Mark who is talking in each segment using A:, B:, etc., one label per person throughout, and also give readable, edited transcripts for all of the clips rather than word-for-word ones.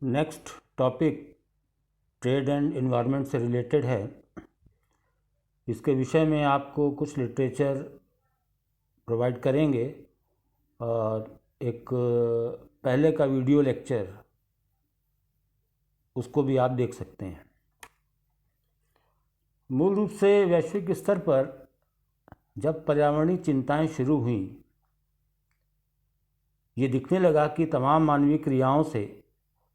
A: Next topic trade and environment से related है। इसके विषय में आपको कुछ लिटरेचर प्रोवाइड करेंगे और एक पहले का वीडियो लेक्चर उसको भी आप देख सकते हैं। मूल रूप से वैश्विक स्तर पर जब पर्यावरणीय चिंताएं शुरू हुईं, ये दिखने लगा कि तमाम मानवीय क्रियाओं से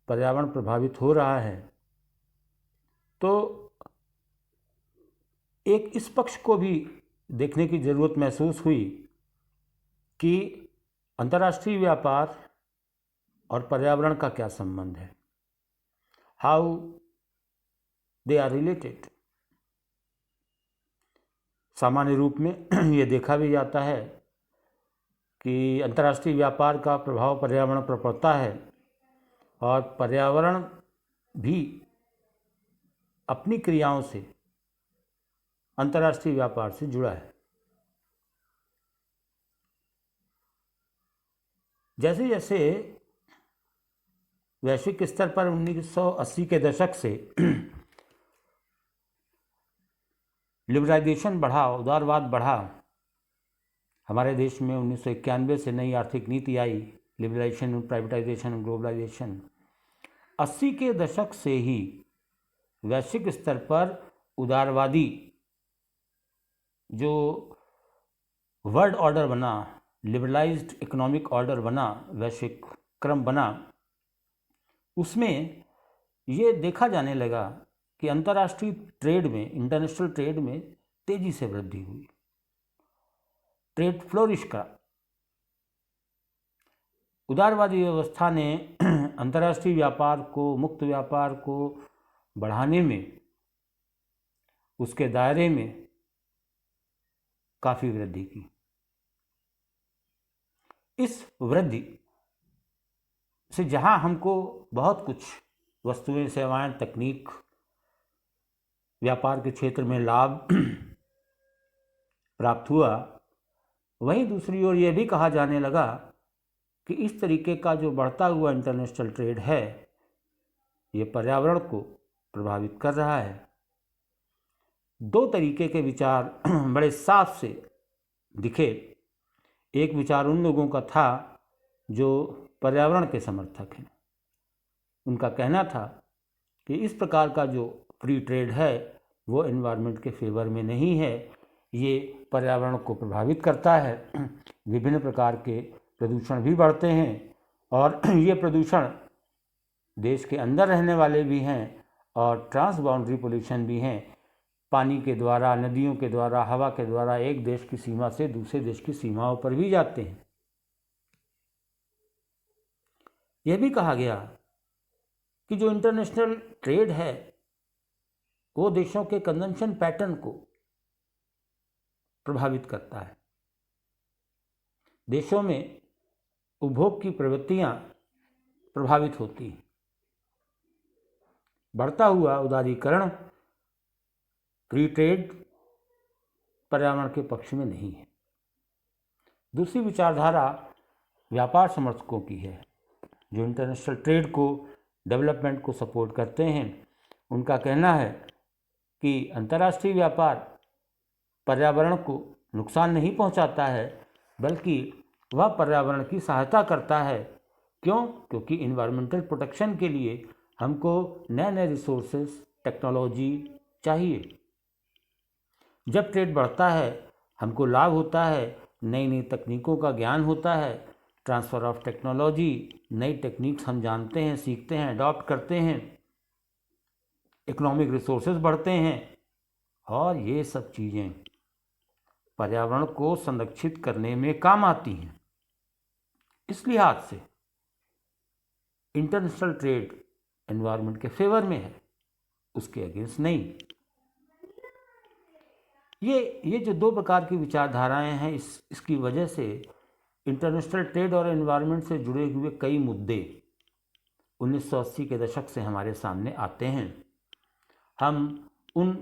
A: पर्यावरण प्रभावित हो रहा है, तो एक इस पक्ष को भी देखने की ज़रूरत महसूस हुई कि अंतर्राष्ट्रीय व्यापार और पर्यावरण का क्या संबंध है, हाउ दे आर रिलेटेड। सामान्य रूप में ये देखा भी जाता है कि अंतर्राष्ट्रीय व्यापार का प्रभाव पर्यावरण पर पड़ता है और पर्यावरण भी अपनी क्रियाओं से अंतर्राष्ट्रीय व्यापार से जुड़ा है। जैसे जैसे वैश्विक स्तर पर 1980 के दशक से लिबरलाइजेशन बढ़ा, उदारवाद बढ़ा, हमारे देश में 1991 से नई आर्थिक नीति आई, लिबरलाइजेशन, प्राइवेटाइजेशन, ग्लोबलाइजेशन। 80 के दशक से ही वैश्विक स्तर पर उदारवादी जो वर्ल्ड ऑर्डर बना, लिबरलाइज्ड इकोनॉमिक ऑर्डर बना, वैश्विक क्रम बना, उसमें ये देखा जाने लगा कि अंतर्राष्ट्रीय ट्रेड में, इंटरनेशनल ट्रेड में तेजी से वृद्धि हुई, ट्रेड फ्लोरिश का। उदारवादी व्यवस्था ने अंतर्राष्ट्रीय व्यापार को, मुक्त व्यापार को बढ़ाने में, उसके दायरे में काफ़ी वृद्धि की। इस वृद्धि से जहां हमको बहुत कुछ वस्तुएं, सेवाएं, तकनीक, व्यापार के क्षेत्र में लाभ प्राप्त हुआ, वहीं दूसरी ओर यह भी कहा जाने लगा कि इस तरीके का जो बढ़ता हुआ इंटरनेशनल ट्रेड है, ये पर्यावरण को प्रभावित कर रहा है। दो तरीके के विचार बड़े साफ से दिखे। एक विचार उन लोगों का था जो पर्यावरण के समर्थक हैं। उनका कहना था कि इस प्रकार का जो फ्री ट्रेड है वो एनवायरनमेंट के फेवर में नहीं है, ये पर्यावरण को प्रभावित करता है, विभिन्न प्रकार के प्रदूषण भी बढ़ते हैं और ये प्रदूषण देश के अंदर रहने वाले भी हैं और ट्रांस बाउंड्री पोल्यूशन भी हैं। पानी के द्वारा, नदियों के द्वारा, हवा के द्वारा एक देश की सीमा से दूसरे देश की सीमाओं पर भी जाते हैं। यह भी कहा गया कि जो इंटरनेशनल ट्रेड है वो देशों के कंजम्पशन पैटर्न को प्रभावित करता है। देशों में उपभोग की प्रवृत्तियां प्रभावित होती हैं। बढ़ता हुआ उदारीकरण, फ्री ट्रेड पर्यावरण के पक्ष में नहीं है। दूसरी विचारधारा व्यापार समर्थकों की है, जो इंटरनेशनल ट्रेड को, डेवलपमेंट को सपोर्ट करते हैं। उनका कहना है कि अंतर्राष्ट्रीय व्यापार पर्यावरण को नुकसान नहीं पहुंचाता है, बल्कि वह पर्यावरण की सहायता करता है। क्यों? क्योंकि इन्वायरमेंटल प्रोटेक्शन के लिए हमको नए नए रिसोर्सेस, टेक्नोलॉजी चाहिए। जब ट्रेड बढ़ता है हमको लाभ होता है, नई नई तकनीकों का ज्ञान होता है, ट्रांसफ़र ऑफ टेक्नोलॉजी, नई टेक्निक्स हम जानते हैं, सीखते हैं, अडॉप्ट करते हैं, इकोनॉमिक रिसोर्सेज बढ़ते हैं और ये सब चीज़ें पर्यावरण को संरक्षित करने में काम आती हैं। इस लिहाज से इंटरनेशनल ट्रेड एनवायरनमेंट के फेवर में है, उसके अगेंस्ट नहीं। ये जो दो प्रकार की विचारधाराएं हैं, इसकी वजह से इंटरनेशनल ट्रेड और एनवायरनमेंट से जुड़े हुए कई मुद्दे 1980 के दशक से हमारे सामने आते हैं। हम उन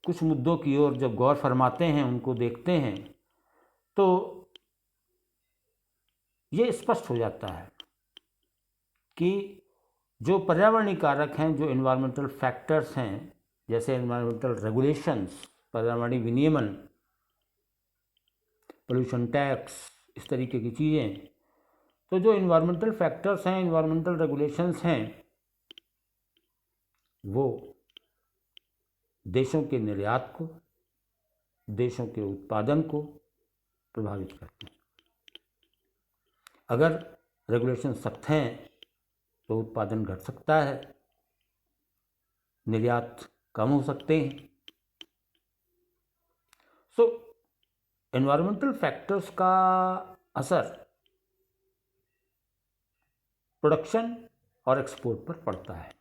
A: कुछ मुद्दों की ओर जब गौर फरमाते हैं, उनको देखते हैं, तो ये स्पष्ट हो जाता है कि जो पर्यावरणीय कारक हैं, जो इन्वायरमेंटल फैक्टर्स हैं, जैसे इन्वायरमेंटल रेगुलेशंस, पर्यावरणीय विनियमन, पोल्यूशन टैक्स, इस तरीके की चीज़ें, तो जो इन्वायरमेंटल फैक्टर्स हैं, इन्वायरमेंटल रेगुलेशंस हैं, वो देशों के निर्यात को, देशों के उत्पादन को प्रभावित करते हैं। अगर रेगुलेशन सख्त हैं तो उत्पादन घट सकता है, निर्यात कम हो सकते हैं। सो एनवायरमेंटल फैक्टर्स का असर प्रोडक्शन और एक्सपोर्ट पर पड़ता है।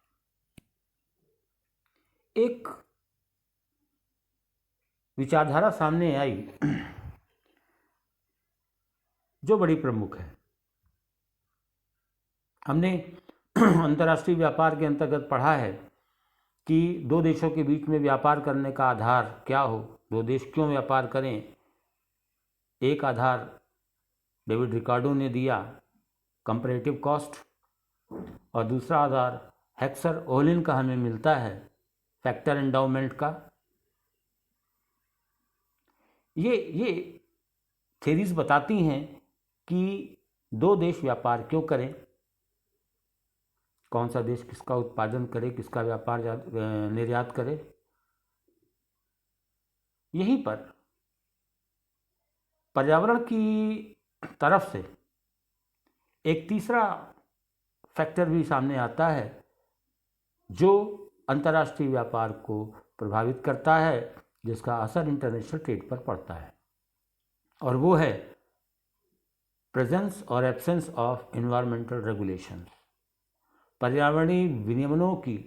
A: एक विचारधारा सामने आई जो बड़ी प्रमुख है। हमने अंतर्राष्ट्रीय व्यापार के अंतर्गत पढ़ा है कि दो देशों के बीच में व्यापार करने का आधार क्या हो, दो देश क्यों व्यापार करें। एक आधार डेविड रिकार्डो ने दिया, कंपैरेटिव कॉस्ट, और दूसरा आधार हेक्सर ओलिन का हमें मिलता है, फैक्टर एंडाउमेंट का। ये थेरीज बताती हैं कि दो देश व्यापार क्यों करें, कौन सा देश किसका उत्पादन करे, किसका व्यापार निर्यात करे। यहीं पर पर्यावरण की तरफ से एक तीसरा फैक्टर भी सामने आता है जो अंतर्राष्ट्रीय व्यापार को प्रभावित करता है, जिसका असर इंटरनेशनल ट्रेड पर पड़ता है, और वो है प्रेजेंस और एब्सेंस ऑफ एनवायरमेंटल रेगुलेशंस, पर्यावरणीय विनियमनों की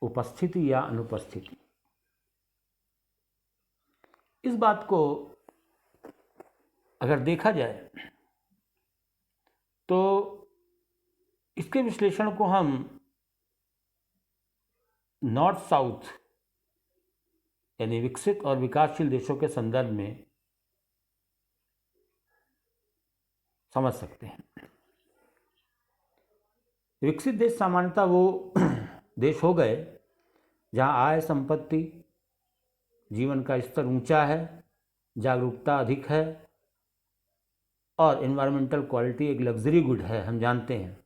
A: उपस्थिति या अनुपस्थिति। इस बात को अगर देखा जाए तो इसके विश्लेषण को हम नॉर्थ साउथ यानी विकसित और विकासशील देशों के संदर्भ में समझ सकते हैं। विकसित देश सामान्यतः वो देश हो गए जहां आय, संपत्ति, जीवन का स्तर ऊंचा है, जागरूकता अधिक है और एनवायरमेंटल क्वालिटी एक लग्जरी गुड है, हम जानते हैं।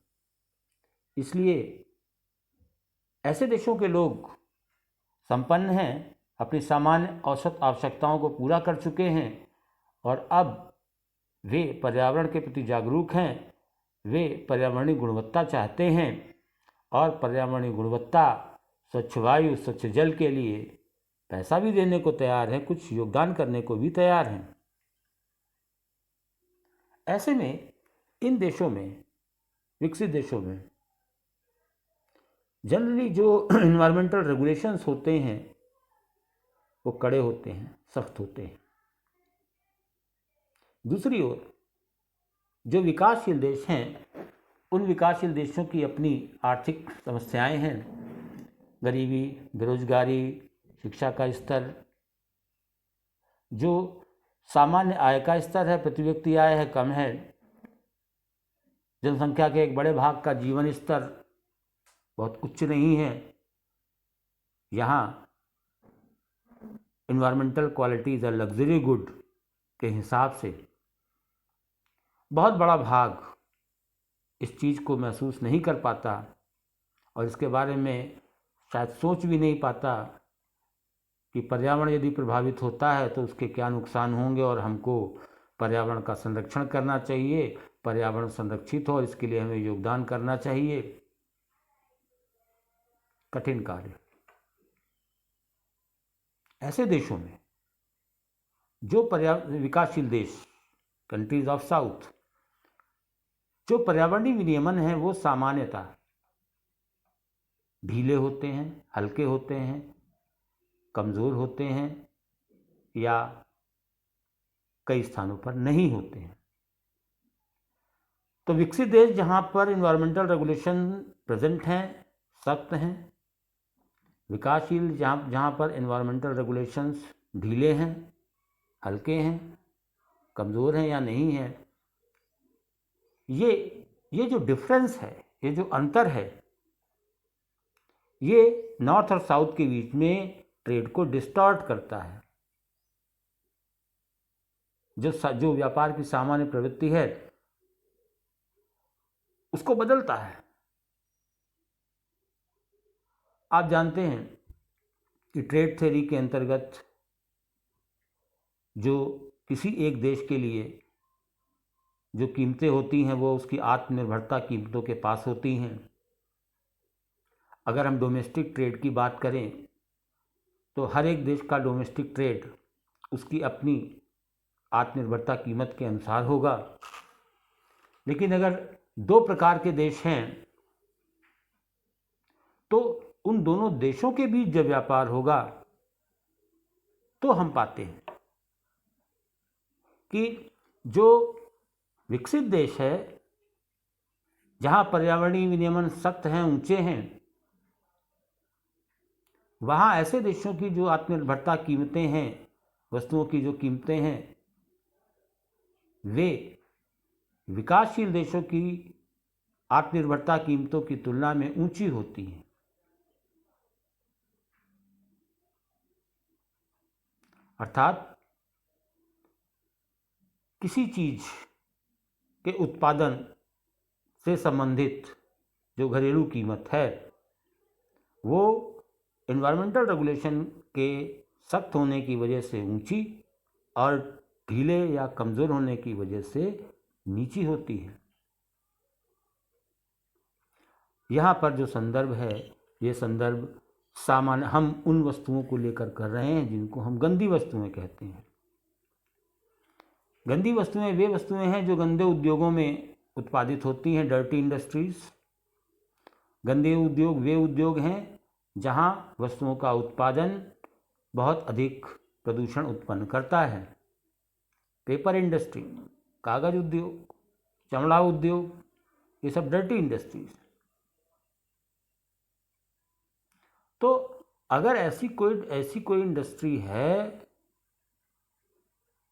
A: इसलिए ऐसे देशों के लोग संपन्न हैं, अपनी सामान्य औसत आवश्यकताओं को पूरा कर चुके हैं और अब वे पर्यावरण के प्रति जागरूक हैं, वे पर्यावरणीय गुणवत्ता चाहते हैं और पर्यावरणीय गुणवत्ता, स्वच्छ वायु, स्वच्छ जल के लिए पैसा भी देने को तैयार हैं, कुछ योगदान करने को भी तैयार हैं। ऐसे में इन देशों में, विकसित देशों में जनरली जो इन्वायरमेंटल रेगुलेशंस होते हैं वो कड़े होते हैं, सख्त होते हैं। दूसरी ओर जो विकासशील देश हैं, उन विकासशील देशों की अपनी आर्थिक समस्याएं हैं, गरीबी, बेरोजगारी, शिक्षा का स्तर, जो सामान्य आय का स्तर है, प्रति व्यक्ति आय है, कम है, जनसंख्या के एक बड़े भाग का जीवन स्तर बहुत उच्च नहीं है। यहाँ environmental quality is a luxury good के हिसाब से बहुत बड़ा भाग इस चीज़ को महसूस नहीं कर पाता और इसके बारे में शायद सोच भी नहीं पाता कि पर्यावरण यदि प्रभावित होता है तो उसके क्या नुकसान होंगे और हमको पर्यावरण का संरक्षण करना चाहिए, पर्यावरण संरक्षित हो इसके लिए हमें योगदान करना चाहिए। कठिन कार्य। ऐसे देशों में जो विकासशील देश, कंट्रीज ऑफ साउथ, जो पर्यावरणीय विनियमन है वो सामान्यतः ढीले होते हैं, हल्के होते हैं, कमज़ोर होते हैं या कई स्थानों पर नहीं होते हैं। तो विकसित देश जहाँ पर इन्वायरमेंटल रेगुलेशन प्रेजेंट हैं, सख्त हैं, विकासशील जहाँ पर इन्वायरमेंटल रेगुलेशंस ढीले हैं, हल्के हैं, कमज़ोर हैं या नहीं हैं, ये जो डिफरेंस है, ये जो अंतर है, ये नॉर्थ और साउथ के बीच में ट्रेड को डिस्टॉर्ट करता है। जो व्यापार की सामान्य प्रवृत्ति है उसको बदलता है। आप जानते हैं कि ट्रेड थ्योरी के अंतर्गत जो किसी एक देश के लिए जो कीमतें होती हैं वो उसकी आत्मनिर्भरता कीमतों के पास होती हैं। अगर हम डोमेस्टिक ट्रेड की बात करें तो हर एक देश का डोमेस्टिक ट्रेड उसकी अपनी आत्मनिर्भरता कीमत के अनुसार होगा। लेकिन अगर दो प्रकार के देश हैं तो उन दोनों देशों के बीच जब व्यापार होगा तो हम पाते हैं कि जो विकसित देश है, जहां पर्यावरणीय विनियमन सख्त हैं, ऊंचे हैं, वहां ऐसे देशों की जो आत्मनिर्भरता कीमतें हैं, वस्तुओं की जो कीमतें हैं, वे विकासशील देशों की आत्मनिर्भरता कीमतों की तुलना में ऊंची होती हैं। अर्थात किसी चीज के उत्पादन से संबंधित जो घरेलू कीमत है वो एनवायरमेंटल रेगुलेशन के सख्त होने की वजह से ऊंची और ढीले या कमज़ोर होने की वजह से नीची होती है। यहाँ पर जो संदर्भ है ये संदर्भ सामान्य हम उन वस्तुओं को लेकर कर रहे हैं जिनको हम गंदी वस्तुएं कहते हैं। गंदी वस्तुएं वे वस्तुएं हैं जो गंदे उद्योगों में उत्पादित होती हैं, डर्टी इंडस्ट्रीज। गंदे उद्योग वे उद्योग हैं जहां वस्तुओं का उत्पादन बहुत अधिक प्रदूषण उत्पन्न करता है। पेपर इंडस्ट्री, कागज उद्योग, चमड़ा उद्योग, ये सब डर्टी इंडस्ट्रीज। तो अगर ऐसी कोई इंडस्ट्री है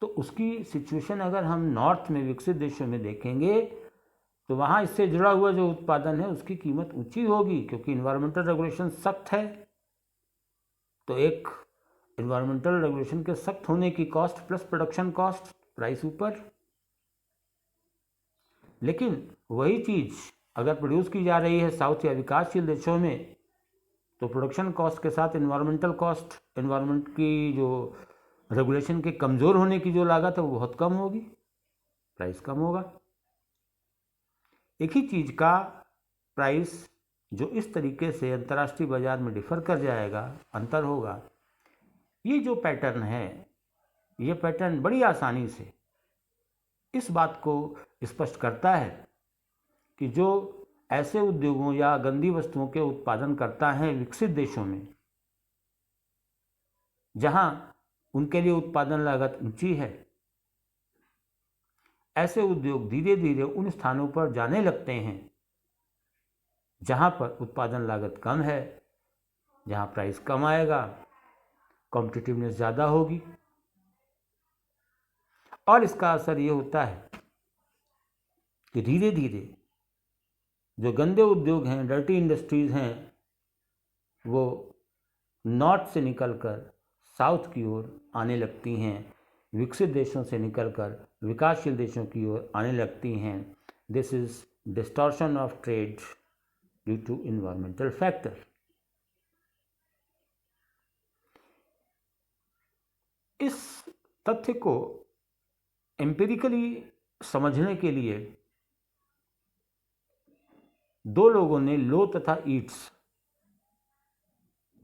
A: तो उसकी सिचुएशन अगर हम नॉर्थ में विकसित देशों में देखेंगे तो वहाँ इससे जुड़ा हुआ जो उत्पादन है उसकी कीमत ऊंची होगी, क्योंकि इन्वायरमेंटल रेगुलेशन सख्त है। तो एक इन्वायरमेंटल रेगुलेशन के सख्त होने की cost plus production cost, price ऊपर। लेकिन वही चीज़ अगर प्रोड्यूस की जा रही है साउथ या विकासशील देशों में तो प्रोडक्शन कॉस्ट के साथ इन्वायरमेंटल कॉस्ट, इन्वायरमेंट की जो रेगुलेशन के कमज़ोर होने की जो लागत है वो बहुत कम होगी, प्राइस कम होगा। एक ही चीज़ का प्राइस जो इस तरीके से अंतर्राष्ट्रीय बाजार में डिफर कर जाएगा, अंतर होगा। ये जो पैटर्न है, ये पैटर्न बड़ी आसानी से इस बात को स्पष्ट करता है कि जो ऐसे उद्योगों या गंदी वस्तुओं के उत्पादन करता है विकसित देशों में, जहां उनके लिए उत्पादन लागत ऊंची है, ऐसे उद्योग धीरे धीरे उन स्थानों पर जाने लगते हैं जहां पर उत्पादन लागत कम है, जहां प्राइस कम आएगा, कॉम्पिटिटिवनेस ज़्यादा होगी। और इसका असर ये होता है कि धीरे धीरे जो गंदे उद्योग हैं, डर्टी इंडस्ट्रीज़ हैं, वो नॉर्थ से निकलकर साउथ की ओर आने लगती हैं, विकसित देशों से निकलकर विकासशील देशों की ओर आने लगती हैं। This is distortion of trade due to environmental factor. इस तथ्य को एम्पिरिकली समझने के लिए दो लोगों ने लो तथा ईट्स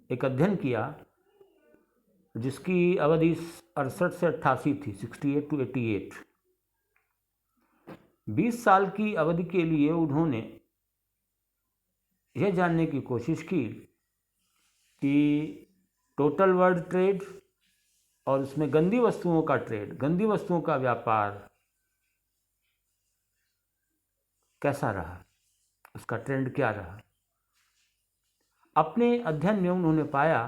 A: एक अध्ययन किया जिसकी अवधि 68 से 88 थी, 68 to 88। 20 साल की अवधि के लिए उन्होंने यह जानने की कोशिश की कि टोटल वर्ल्ड ट्रेड और उसमें गंदी वस्तुओं का ट्रेड, गंदी वस्तुओं का व्यापार कैसा रहा, उसका ट्रेंड क्या रहा। अपने अध्ययन में उन्होंने पाया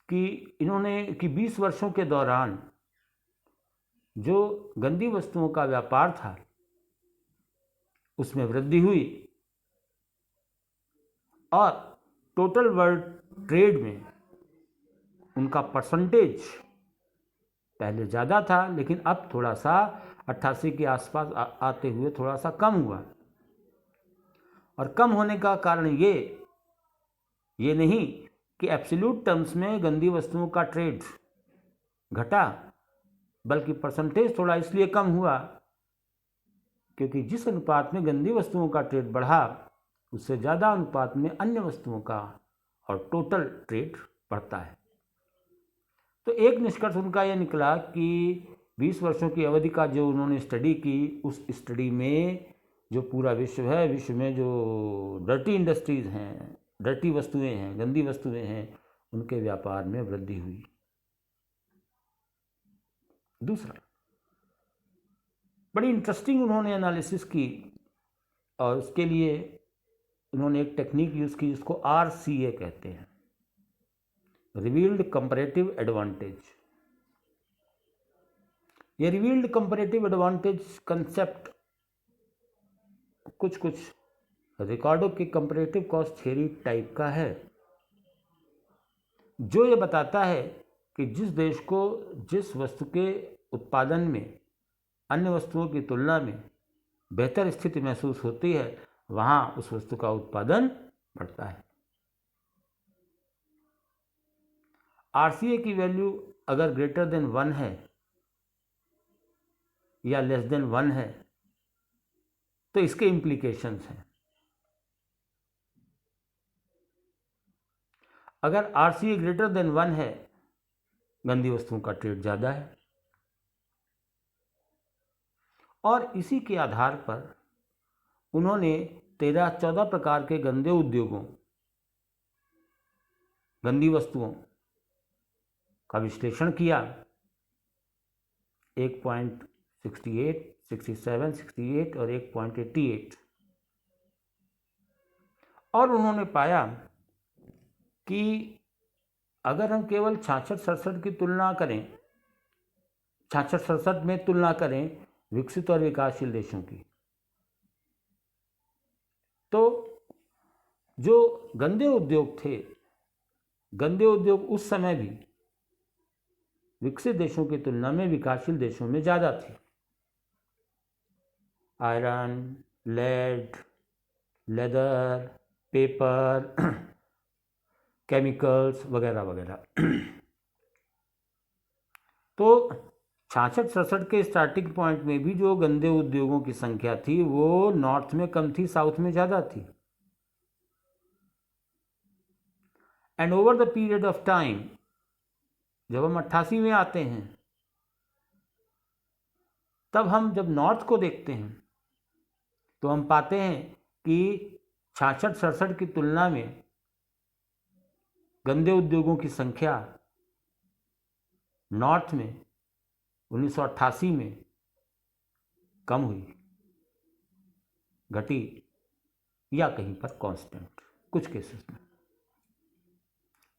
A: कि 20 वर्षों के दौरान जो गंदी वस्तुओं का व्यापार था उसमें वृद्धि हुई और टोटल वर्ल्ड ट्रेड में उनका परसेंटेज पहले ज़्यादा था, लेकिन अब थोड़ा सा 88 के आसपास आते हुए थोड़ा सा कम हुआ। और कम होने का कारण ये नहीं कि एब्सोल्यूट टर्म्स में गंदी वस्तुओं का ट्रेड घटा, बल्कि परसेंटेज थोड़ा इसलिए कम हुआ क्योंकि जिस अनुपात में गंदी वस्तुओं का ट्रेड बढ़ा, उससे ज़्यादा अनुपात में अन्य वस्तुओं का और टोटल ट्रेड बढ़ता है। तो एक निष्कर्ष उनका यह निकला कि 20 वर्षों की अवधि का जो उन्होंने स्टडी की, उस स्टडी में जो पूरा विश्व है, विश्व में जो डर्टी इंडस्ट्रीज़ हैं, डर्टी वस्तुएं हैं, गंदी वस्तुएं हैं, उनके व्यापार में वृद्धि हुई। दूसरा, बड़ी इंटरेस्टिंग उन्होंने एनालिसिस की और उसके लिए उन्होंने एक टेक्निक यूज़ की जिसको RCA कहते हैं, रिवील्ड कंपैरेटिव एडवांटेज। ये रिवील्ड कंपैरेटिव एडवांटेज कंसेप्ट कुछ रिकॉर्डो के कंपैरेटिव कॉस्ट थ्योरी टाइप का है, जो ये बताता है कि जिस देश को जिस वस्तु के उत्पादन में अन्य वस्तुओं की तुलना में बेहतर स्थिति महसूस होती है, वहाँ उस वस्तु का उत्पादन बढ़ता है। RCA की वैल्यू अगर ग्रेटर देन 1 है या लेस देन 1 है तो इसके इम्प्लीकेशंस हैं। अगर RCA ग्रेटर देन 1 है, गंदी वस्तुओं का ट्रेड ज़्यादा है। और इसी के आधार पर उन्होंने 13-14 प्रकार के गंदे उद्योगों, गंदी वस्तुओं का विश्लेषण किया। 1.68, 67, 68 और 1.88। और उन्होंने पाया कि अगर हम केवल 66-67 की तुलना करें, 66-67 में तुलना करें विकसित और विकासशील देशों की, तो जो गंदे उद्योग थे, गंदे उद्योग उस समय भी विकसित देशों की तुलना में विकासशील देशों में ज़्यादा थे। Iron, lead, leather, paper, chemicals वगैरह वगैरह। तो 66-67 के स्टार्टिंग पॉइंट में भी जो गंदे उद्योगों की संख्या थी वो नॉर्थ में कम थी, साउथ में ज़्यादा थी। And over the period of time, जब हम 88 में आते हैं, तब हम जब नॉर्थ को देखते हैं तो हम पाते हैं कि 66-67 की तुलना में गंदे उद्योगों की संख्या नॉर्थ में 1988 में कम हुई, घटी या कहीं पर कांस्टेंट कुछ केसेस में।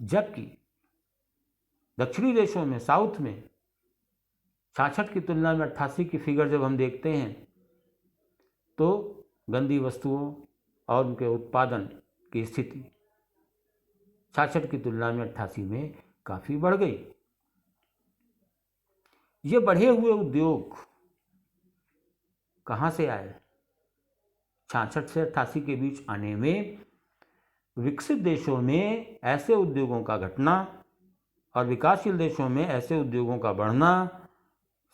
A: जबकि दक्षिणी देशों में, साउथ में 66 की तुलना में 88 की फिगर जब हम देखते हैं तो गंदी वस्तुओं और उनके उत्पादन की स्थिति 66 की तुलना में 88 में काफ़ी बढ़ गई। ये बढ़े हुए उद्योग कहाँ से आए? 66 से 88 के बीच आने में विकसित देशों में ऐसे उद्योगों का घटना और विकासशील देशों में ऐसे उद्योगों का बढ़ना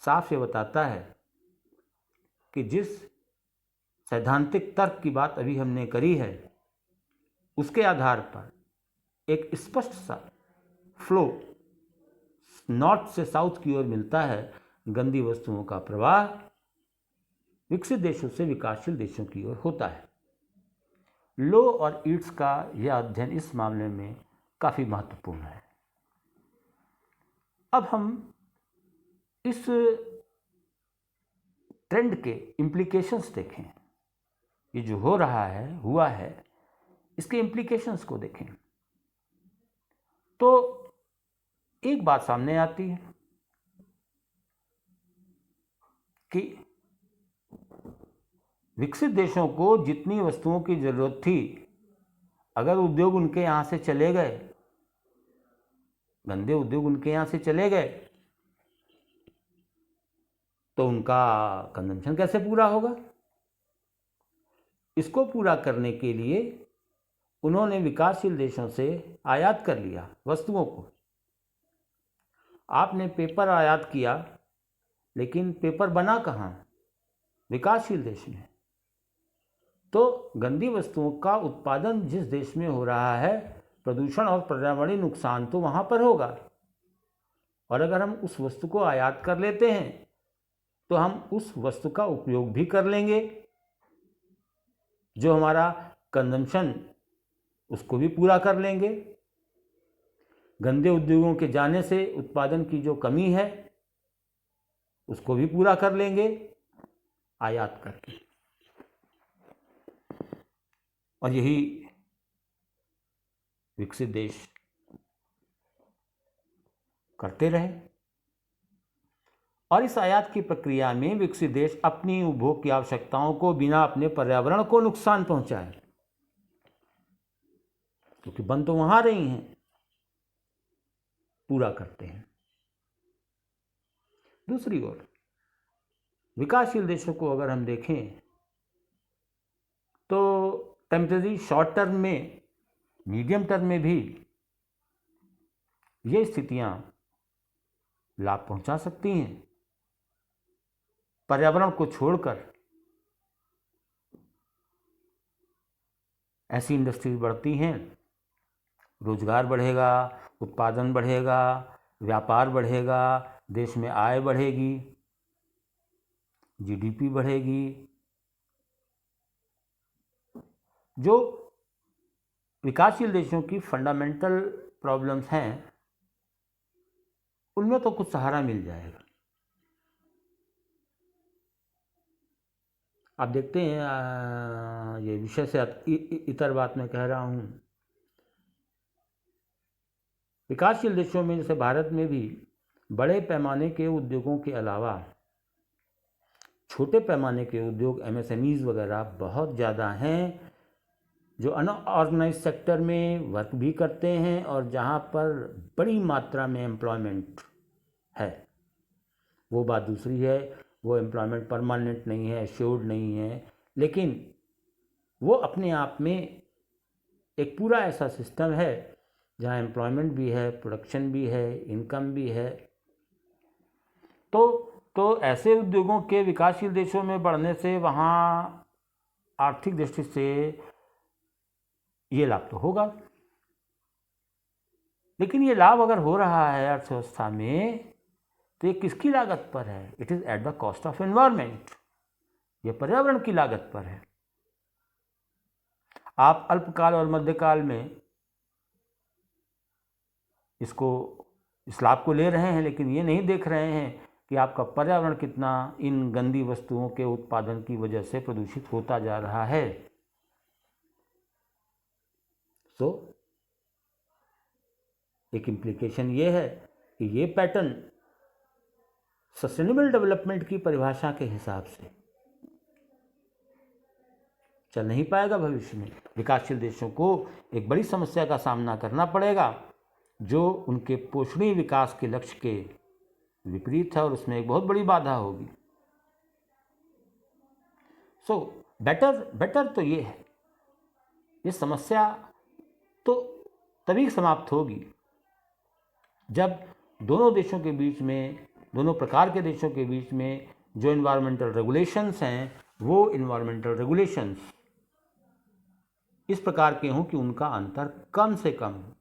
A: साफ ये बताता है कि जिस सैद्धांतिक तर्क की बात अभी हमने करी है, उसके आधार पर एक स्पष्ट सा फ्लो नॉर्थ से साउथ की ओर मिलता है। गंदी वस्तुओं का प्रवाह विकसित देशों से विकासशील देशों की ओर होता है। लो और ईट्स का यह अध्ययन इस मामले में काफ़ी महत्वपूर्ण है। अब हम इस ट्रेंड के इम्प्लीकेशंस देखें। ये जो हो रहा है, हुआ है, इसके इम्प्लीकेशंस को देखें तो एक बात सामने आती है कि विकसित देशों को जितनी वस्तुओं की जरूरत थी, अगर उद्योग उनके यहाँ से चले गए, गंदे उद्योग उनके यहाँ से चले गए, तो उनका कंजम्पशन कैसे पूरा होगा? इसको पूरा करने के लिए उन्होंने विकासशील देशों से आयात कर लिया वस्तुओं को। आपने पेपर आयात किया, लेकिन पेपर बना कहाँ? विकासशील देश में। तो गंदी वस्तुओं का उत्पादन जिस देश में हो रहा है, प्रदूषण और पर्यावरणीय नुकसान तो वहाँ पर होगा। और अगर हम उस वस्तु को आयात कर लेते हैं तो हम उस वस्तु का उपयोग भी कर लेंगे, जो हमारा कंजम्पशन उसको भी पूरा कर लेंगे। गंदे उद्योगों के जाने से उत्पादन की जो कमी है उसको भी पूरा कर लेंगे आयात करके। और यही विकसित देश करते रहे। और इस आयात की प्रक्रिया में विकसित देश अपनी उपभोग की आवश्यकताओं को बिना अपने पर्यावरण को नुकसान पहुंचाए, क्योंकि बन तो वहां रही हैं, पूरा करते हैं। दूसरी ओर विकासशील देशों को अगर हम देखें तो टेम्परेरी शॉर्ट टर्म में, मीडियम टर्म में भी ये स्थितियां लाभ पहुंचा सकती हैं। पर्यावरण को छोड़कर ऐसी इंडस्ट्रीज बढ़ती हैं, रोजगार बढ़ेगा, उत्पादन बढ़ेगा, व्यापार बढ़ेगा, देश में आय बढ़ेगी, जीडीपी बढ़ेगी। जो विकासशील देशों की फंडामेंटल प्रॉब्लम्स हैं उनमें तो कुछ सहारा मिल जाएगा। आप देखते हैं, ये विषय से इतर बात मैं कह रहा हूँ, विकासशील देशों में जैसे भारत में भी बड़े पैमाने के उद्योगों के अलावा छोटे पैमाने के उद्योग, एमएसएमईज वगैरह बहुत ज़्यादा हैं, जो अनऑर्गेनाइज सेक्टर में वर्क भी करते हैं और जहाँ पर बड़ी मात्रा में एम्प्लॉयमेंट है। वो बात दूसरी है, वो एम्प्लॉयमेंट परमानेंट नहीं है, एश्योर्ड नहीं है, लेकिन वो अपने आप में एक पूरा ऐसा सिस्टम है जहाँ एम्प्लॉयमेंट भी है, प्रोडक्शन भी है, इनकम भी है। तो ऐसे उद्योगों के विकासशील देशों में बढ़ने से वहाँ आर्थिक दृष्टि से ये लाभ तो होगा। लेकिन ये लाभ अगर हो रहा है अर्थव्यवस्था में तो ये किसकी लागत पर है? It is at the cost of environment. ये पर्यावरण की लागत पर है। आप अल्पकाल और मध्यकाल में इस लाभ को ले रहे हैं, लेकिन ये नहीं देख रहे हैं कि आपका पर्यावरण कितना इन गंदी वस्तुओं के उत्पादन की वजह से प्रदूषित होता जा रहा है। तो एक इम्प्लीकेशन ये है कि ये पैटर्न सस्टेनेबल डेवलपमेंट की परिभाषा के हिसाब से चल नहीं पाएगा। भविष्य में विकासशील देशों को एक बड़ी समस्या का सामना करना पड़ेगा, जो उनके पोषणीय विकास के लक्ष्य के विपरीत है और उसमें एक बहुत बड़ी बाधा होगी। सो बेटर तो ये है, ये समस्या तो तभी समाप्त होगी जब दोनों देशों के बीच में, दोनों प्रकार के देशों के बीच में जो इन्वायरमेंटल रेगुलेशंस हैं, वो इन्वायरमेंटल रेगुलेशंस इस प्रकार के हों कि उनका अंतर कम से कम हो।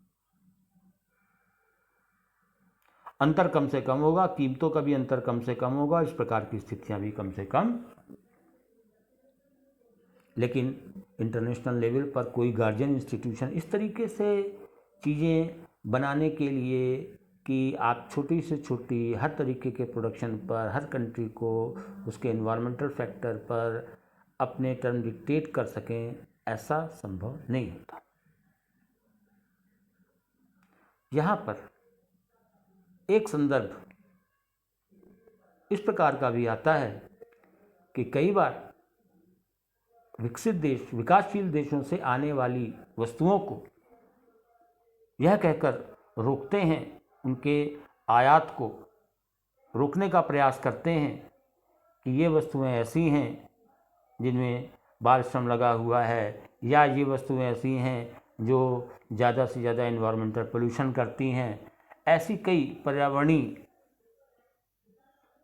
A: अंतर कम से कम होगा, कीमतों का भी अंतर कम से कम होगा, इस प्रकार की स्थितियां भी कम से कम। लेकिन इंटरनेशनल लेवल पर कोई गार्जियन इंस्टीट्यूशन इस तरीके से चीज़ें बनाने के लिए कि आप छोटी से छोटी हर तरीके के प्रोडक्शन पर, हर कंट्री को उसके एनवायरमेंटल फैक्टर पर अपने टर्म डिक्टेट कर सकें, ऐसा संभव नहीं होता। यहाँ पर एक संदर्भ इस प्रकार का भी आता है कि कई बार विकसित देश, विकासशील देशों से आने वाली वस्तुओं को यह कहकर रोकते हैं, उनके आयात को रोकने का प्रयास करते हैं कि ये वस्तुएं ऐसी हैं जिनमें बाल श्रम लगा हुआ है, या ये वस्तुएं ऐसी हैं जो ज़्यादा से ज़्यादा एनवायरमेंटल पोल्यूशन करती हैं। ऐसी कई पर्यावरणीय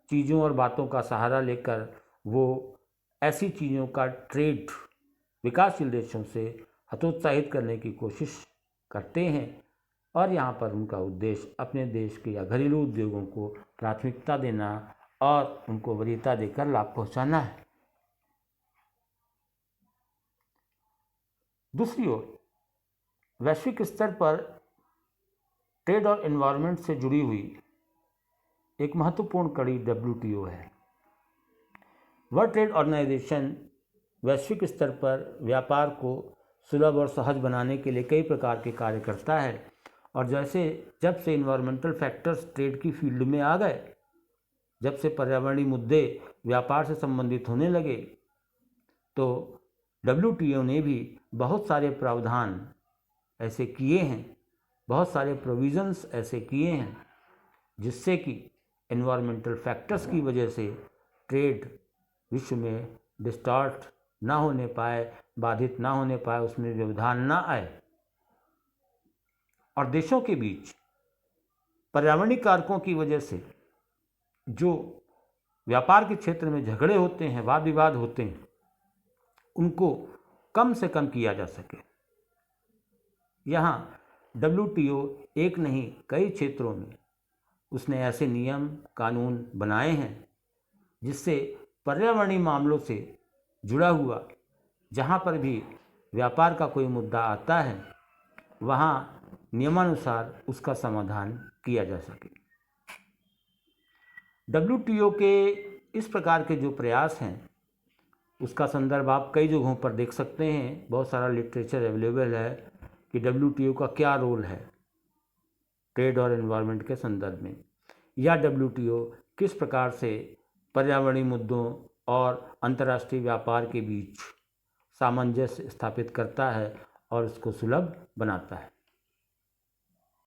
A: चीज़ों और बातों का सहारा लेकर वो ऐसी चीज़ों का ट्रेड विकासशील देशों से हतोत्साहित करने की कोशिश करते हैं, और यहाँ पर उनका उद्देश्य अपने देश के या घरेलू उद्योगों को प्राथमिकता देना और उनको वरीयता देकर लाभ पहुँचाना है। दूसरी ओर वैश्विक स्तर पर ट्रेड और एनवायरनमेंट से जुड़ी हुई एक महत्वपूर्ण कड़ी WTO है। वर्ल्ड ट्रेड ऑर्गेनाइजेशन वैश्विक स्तर पर व्यापार को सुलभ और सहज बनाने के लिए कई प्रकार के कार्य करता है, और जब से इन्वायरमेंटल फैक्टर्स ट्रेड की फील्ड में आ गए, जब से पर्यावरणीय मुद्दे व्यापार से संबंधित होने लगे, तो WTO ने भी बहुत सारे प्रावधान ऐसे किए हैं, बहुत सारे प्रोविज़न्स ऐसे किए हैं जिससे कि एनवायरमेंटल फैक्टर्स की वजह से ट्रेड विश्व में डिस्टॉर्ट ना होने पाए, बाधित ना होने पाए, उसमें व्यवधान ना आए, और देशों के बीच पर्यावरणीय कारकों की वजह से जो व्यापार के क्षेत्र में झगड़े होते हैं, वाद विवाद होते हैं, उनको कम से कम किया जा सके। यहाँ WTO एक नहीं कई क्षेत्रों में उसने ऐसे नियम कानून बनाए हैं जिससे पर्यावरणीय मामलों से जुड़ा हुआ जहाँ पर भी व्यापार का कोई मुद्दा आता है, वहाँ नियमानुसार उसका समाधान किया जा सके। WTO के इस प्रकार के जो प्रयास हैं उसका संदर्भ आप कई जगहों पर देख सकते हैं। बहुत सारा लिटरेचर अवेलेबल है कि WTO का क्या रोल है ट्रेड और एनवायरनमेंट के संदर्भ में, या WTO किस प्रकार से पर्यावरणीय मुद्दों और अंतर्राष्ट्रीय व्यापार के बीच सामंजस्य स्थापित करता है और इसको सुलभ बनाता है।